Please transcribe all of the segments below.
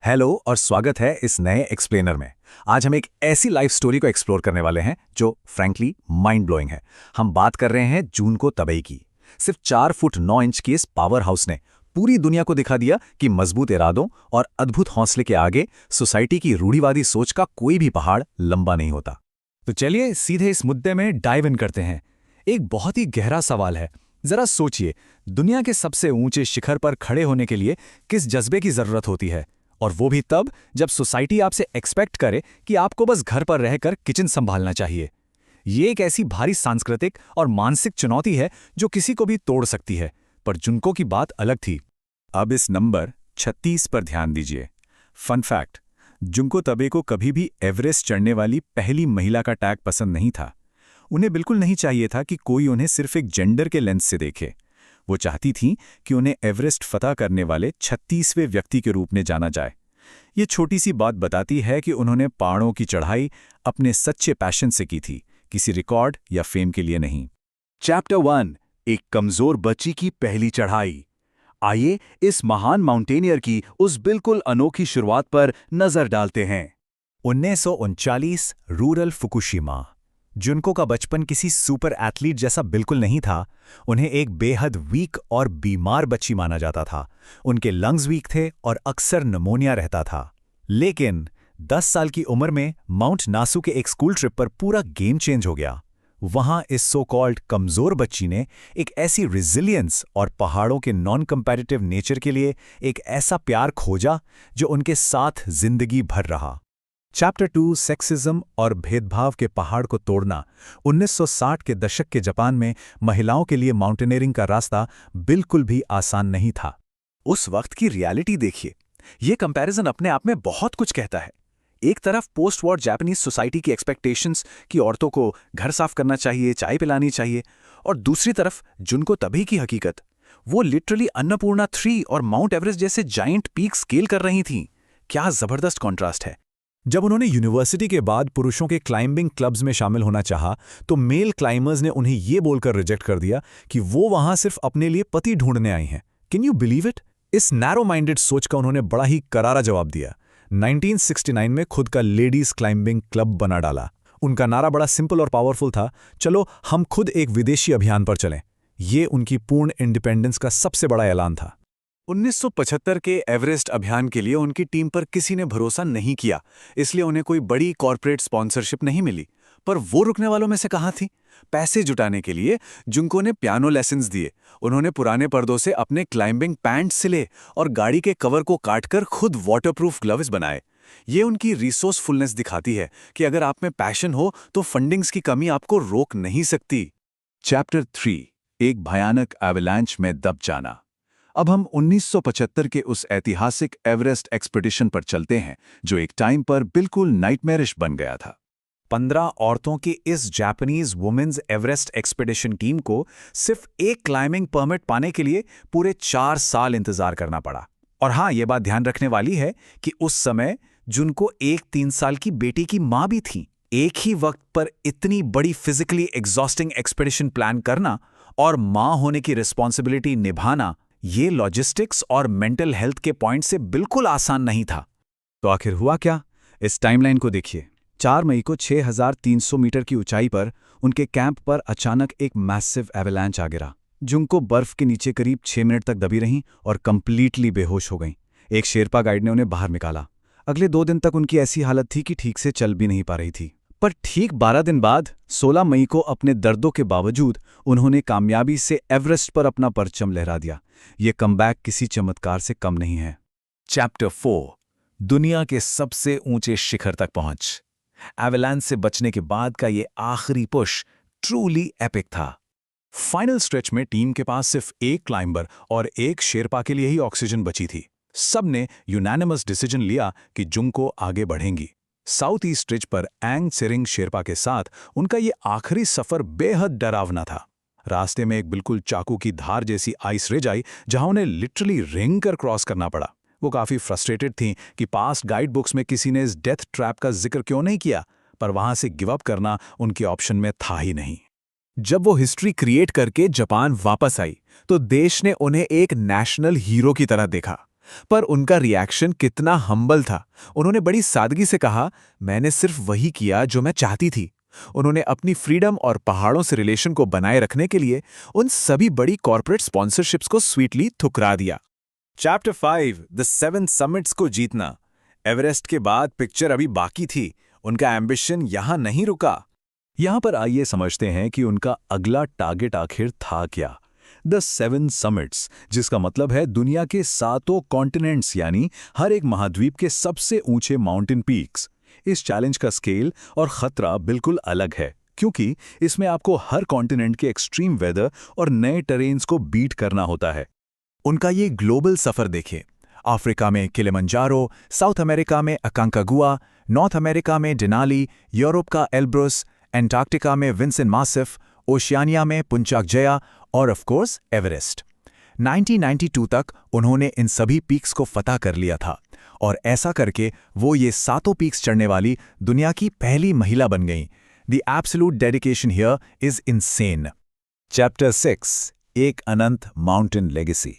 Hello और स्वागत है इस नए एक्सप्लेनर में। आज हम एक ऐसी लाइफ स्टोरी को एक्सप्लोर करने वाले हैं जो फ्रैंकली माइंड ब्लोइंग है। हम बात कर रहे हैं जुनको तबेई की। सिर्फ 4 फुट 9 इंच की इस पावर हाउस ने पूरी दुनिया को दिखा दिया कि मजबूत इरादों और अद्भुत हौसले के आगे सोसाइटी की रूढ़िवादी सोच का कोई भी पहाड़ लंबा नहीं होता। तो चलिए सीधे इस मुद्दे में डाइव इन करते हैं। एक बहुत ही गहरा सवाल है। जरा सोचिए, दुनिया के सबसे ऊंचे शिखर पर खड़े होने के लिए किस जज्बे की जरूरत होती है, और वो भी तब जब सोसाइटी आपसे एक्सपेक्ट करे कि आपको बस घर पर रहकर किचन संभालना चाहिए। ये एक ऐसी भारी सांस्कृतिक और मानसिक चुनौती है जो किसी को भी तोड़ सकती है, पर जुनको की बात अलग थी। अब इस नंबर 36 पर ध्यान दीजिए। फन फैक्ट, जुनको तबे को कभी भी एवरेस्ट चढ़ने वाली पहली महिला का टैग पसंद नहीं था। उन्हें बिल्कुल नहीं चाहिए था कि कोई उन्हें सिर्फ एक जेंडर के लेंस से देखे। वो चाहती थीं कि उन्हें एवरेस्ट फतह करने वाले 36वें व्यक्ति के रूप में जाना जाए। ये छोटी सी बात बताती है कि उन्होंने पहाड़ों की चढ़ाई अपने सच्चे पैशन से की थी, किसी रिकॉर्ड या फेम के लिए नहीं। चैप्टर 1, एक कमजोर बच्ची की पहली चढ़ाई। आइए इस महान माउंटेनियर की उस बिल्कुल अनोखी शुरुआत पर नजर डालते हैं। 1939, रूरल फुकुशिमा। जुनको का बचपन किसी सुपर एथलीट जैसा बिल्कुल नहीं था। उन्हें एक बेहद वीक और बीमार बच्ची माना जाता था। उनके लंग्स वीक थे और अक्सर निमोनिया रहता था। लेकिन 10 साल की उम्र में माउंट नासू के एक स्कूल ट्रिप पर पूरा गेम चेंज हो गया। वहां इस सो कॉल्ड कमजोर बच्ची ने एक ऐसी रिजिलियंस और पहाड़ों के नॉन कंपैरेटिव नेचर के लिए एक ऐसा प्यार खोजा जो उनके साथ जिंदगी भर रहा। चैप्टर 2, सेक्सिज्म और भेदभाव के पहाड़ को तोड़ना। 1960 के दशक के जापान में महिलाओं के लिए माउंटेनियरिंग का रास्ता बिल्कुल भी आसान नहीं था। उस वक्त की रियलिटी देखिए। ये कंपैरिजन अपने आप में बहुत कुछ कहता है। एक तरफ पोस्ट वॉर जापानीज सोसाइटी की एक्सपेक्टेशंस कि औरतों को घर साफ करना चाहिए, चाय पिलानी चाहिए, और दूसरी तरफ जुनको तबे की हकीकत। वो लिटरली अन्नपूर्णा 3 और माउंट एवरेस्ट जैसे जाइंट पीक स्केल कर रही थीं। क्या जबरदस्त कॉन्ट्रास्ट है। जब उन्होंने यूनिवर्सिटी के बाद पुरुषों के क्लाइंबिंग क्लब्स में शामिल होना चाहा, तो मेल क्लाइंबर्स ने उन्हें ये बोलकर रिजेक्ट कर दिया कि वो वहां सिर्फ अपने लिए पति ढूंढने आई हैं। Can you believe it? इस नैरो माइंडेड सोच का उन्होंने बड़ा ही करारा जवाब दिया। 1969 में खुद का लेडीज क्लाइंबिंग क्लब बना डाला। उनका नारा बड़ा सिंपल और पावरफुल था, चलो हम खुद एक विदेशी अभियान पर चलें। ये उनकी पूर्ण इंडिपेंडेंस का सबसे बड़ा ऐलान था। 1975 के एवरेस्ट अभियान के लिए उनकी टीम पर किसी ने भरोसा नहीं किया, इसलिए उन्हें कोई बड़ी कॉर्पोरेट स्पॉन्सरशिप नहीं मिली। पर वो रुकने वालों में से कहाँ थी? पैसे जुटाने के लिए जुनको ने पियानो लेसन्स दिए। उन्होंने पुराने पर्दों से अपने क्लाइंबिंग पैंट्स सिले और गाड़ी के कवर को काटकर खुद वाटरप्रूफ ग्लव्स बनाए। ये उनकी रिसोर्सफुलनेस दिखाती है कि अगर आप में पैशन हो तो फंडिंग्स की कमी आपको रोक नहीं सकती। चैप्टर 3, एक भयानक एवलांच में दब जाना। अब हम 1975 के उस ऐतिहासिक एवरेस्ट एक्सपीडिशन पर चलते हैं जो एक टाइम पर बिल्कुल नाइटमेरिश बन गया था। 15 औरतों की इस Japanese women's Everest expedition team को सिर्फ एक क्लाइंबिंग परमिट पाने के लिए पूरे 4 साल इंतजार करना पड़ा। और हाँ, ये बात ध्यान रखने वाली है कि उस समय जुनको एक 3 साल की बेटी की मां भी थी। एक ही वक्त पर इतनी बड़ी फिजिकली एग्जॉस्टिंग एक्सपीडिशन प्लान करना और मां होने की रिस्पॉन्सिबिलिटी निभाना, ये लॉजिस्टिक्स और मेंटल हेल्थ के पॉइंट से बिल्कुल आसान नहीं था। तो आखिर हुआ क्या? इस टाइमलाइन को देखिए। 4 मई को 6300 मीटर की ऊंचाई पर उनके कैंप पर अचानक एक मैसिव एवलांच आ गिरा। जुनको बर्फ के नीचे करीब 6 मिनट तक दबी रहीं और कंप्लीटली बेहोश हो गईं। एक शेरपा गाइड ने उन्हें बाहर निकाला। अगले 2 दिन तक उनकी ऐसी हालत थी कि ठीक से चल भी नहीं पा रही थी। पर ठीक 12 दिन बाद 16 मई को अपने दर्दों के बावजूद उन्होंने कामयाबी से एवरेस्ट पर अपना परचम लहरा दिया। ये कमबैक किसी चमत्कार से कम नहीं है। चैप्टर 4, दुनिया के सबसे ऊंचे शिखर तक पहुंच। एवलांच से बचने के बाद का ये आखिरी पुश ट्रूली एपिक था। फाइनल स्ट्रेच में टीम के पास सिर्फ एक क्लाइंबर और एक शेरपा के लिए ही ऑक्सीजन बची थी। सबने यूनानिमस डिसीजन लिया कि जुनको आगे बढ़ेंगी। साउथ ईस्ट रिज पर एंग सेरिंग शेरपा के साथ उनका ये आखिरी सफर बेहद डरावना था। रास्ते में एक बिल्कुल चाकू की धार जैसी आइस रिज आई जहां उन्हें लिटरली रेंग कर क्रॉस करना पड़ा। वो काफी फ्रस्ट्रेटेड थीं कि पास्ट गाइड बुक्स में किसी ने इस डेथ ट्रैप का जिक्र क्यों नहीं किया, पर वहां से गिव अप करना उनके ऑप्शन में था ही नहीं। जब वो हिस्ट्री क्रिएट करके जापान वापस आई तो देश ने उन्हें एक नेशनल हीरो की तरह देखा। पर उनका रिएक्शन कितना हम्बल था। उन्होंने बड़ी सादगी से कहा, मैंने सिर्फ वही किया जो मैं चाहती थी। उन्होंने अपनी फ्रीडम और पहाड़ों से रिलेशन को बनाए रखने के लिए उन सभी बड़ी कॉर्पोरेट स्पॉन्सरशिप्स को स्वीटली ठुकरा दिया। चैप्टर 5 द 7 समिट्स को जीतना। एवरेस्ट के बाद पिक्चर अभी बाकी थी। उनका एम्बिशन यहां नहीं रुका। यहां पर आइए समझते हैं कि उनका अगला टारगेट आखिर था क्या। द 7 समिट्स, जिसका मतलब है दुनिया के 7 कॉन्टिनेंट्स, यानी हर एक महाद्वीप के सबसे ऊंचे माउंटेन पीक्स। इस चैलेंज का स्केल और खतरा बिल्कुल अलग है, क्योंकि इसमें आपको हर कॉन्टिनेंट के एक्सट्रीम वेदर और नए टेरेन्स को बीट करना होता है। उनका ये ग्लोबल सफर देखिए। अफ्रीका में किलिमंजारो, साउथ अमेरिका में अकांकागुआ, नॉर्थ अमेरिका में डेनाली, यूरोप का एल्ब्रुस, एंटार्क्टिका में विंसेंट मासिफ, ओशियानिया में पुंचाक जया और ऑफ कोर्स एवरेस्ट। 1992 तक उन्होंने इन सभी पीक्स को फतह कर लिया था और ऐसा करके वो ये 7 पीक्स चढ़ने वाली दुनिया की पहली महिला बन गईं। The absolute dedication here is insane. Chapter 6 एक अनंत माउंटेन लेगेसी।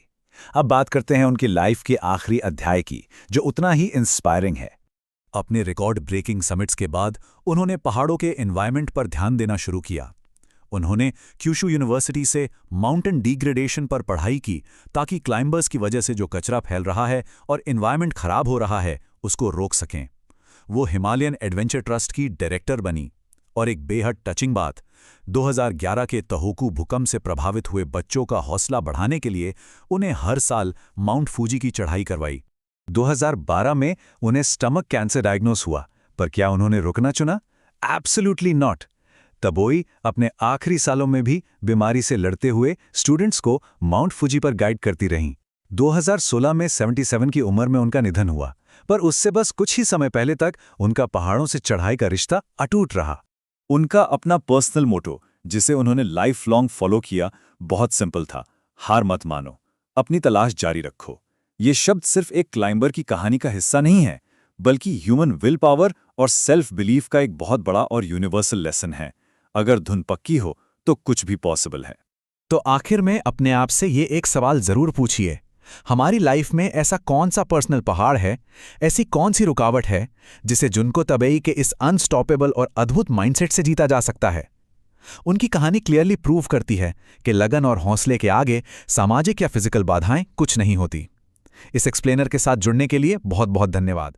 अब बात करते हैं उनकी लाइफ के आखिरी अध्याय की, जो उतना ही इंस्पायरिंग है। अपने रिकॉर्ड ब्रेकिंग समिट्स के बाद उन्होंने पहाड़ों के एनवायरनमेंट पर ध्यान देना शुरू किया। उन्होंने क्यूशू यूनिवर्सिटी से माउंटेन डिग्रेडेशन पर पढ़ाई की, ताकि क्लाइंबर्स की वजह से जो कचरा फैल रहा है और एनवायरनमेंट खराब हो रहा है उसको रोक सकें। वो हिमालयन एडवेंचर ट्रस्ट की डायरेक्टर बनी। और एक बेहद टचिंग बात, 2011 के तहोकू भूकंप से प्रभावित हुए बच्चों का हौसला बढ़ाने के लिए उन्हें हर साल माउंट फूजी की चढ़ाई करवाई। 2012 में उन्हें स्टमक कैंसर डायग्नोस हुआ, पर क्या उन्होंने रुकना चुना? Absolutely not. तबोई अपने आखिरी सालों में भी बीमारी से लड़ते हुए स्टूडेंट्स को माउंट फूजी पर गाइड करती रहीं। 2016 में 77 की उम्र में उनका निधन हुआ, पर उससे बस कुछ ही समय पहले तक उनका पहाड़ों से चढ़ाई का रिश्ता अटूट रहा। उनका अपना पर्सनल मोटो, जिसे उन्होंने लाइफ लॉन्ग फॉलो किया, बहुत सिंपल था। हार मत मानो, अपनी तलाश जारी रखो। ये शब्द सिर्फ एक क्लाइंबर की कहानी का हिस्सा नहीं है, बल्कि ह्यूमन विल पावर और सेल्फ बिलीफ का एक बहुत बड़ा और यूनिवर्सल लेसन है। अगर धुन पक्की हो तो कुछ भी पॉसिबल है। तो आखिर में अपने आप से ये एक सवाल जरूर पूछिए, हमारी लाइफ में ऐसा कौन सा पर्सनल पहाड़ है, ऐसी कौन सी रुकावट है जिसे जुनको तबेई के इस अनस्टॉपेबल और अद्भुत माइंडसेट से जीता जा सकता है। उनकी कहानी क्लियरली प्रूव करती है कि लगन और हौसले के आगे सामाजिक या फिजिकल बाधाएं कुछ नहीं होती। इस एक्सप्लेनर के साथ जुड़ने के लिए बहुत बहुत धन्यवाद।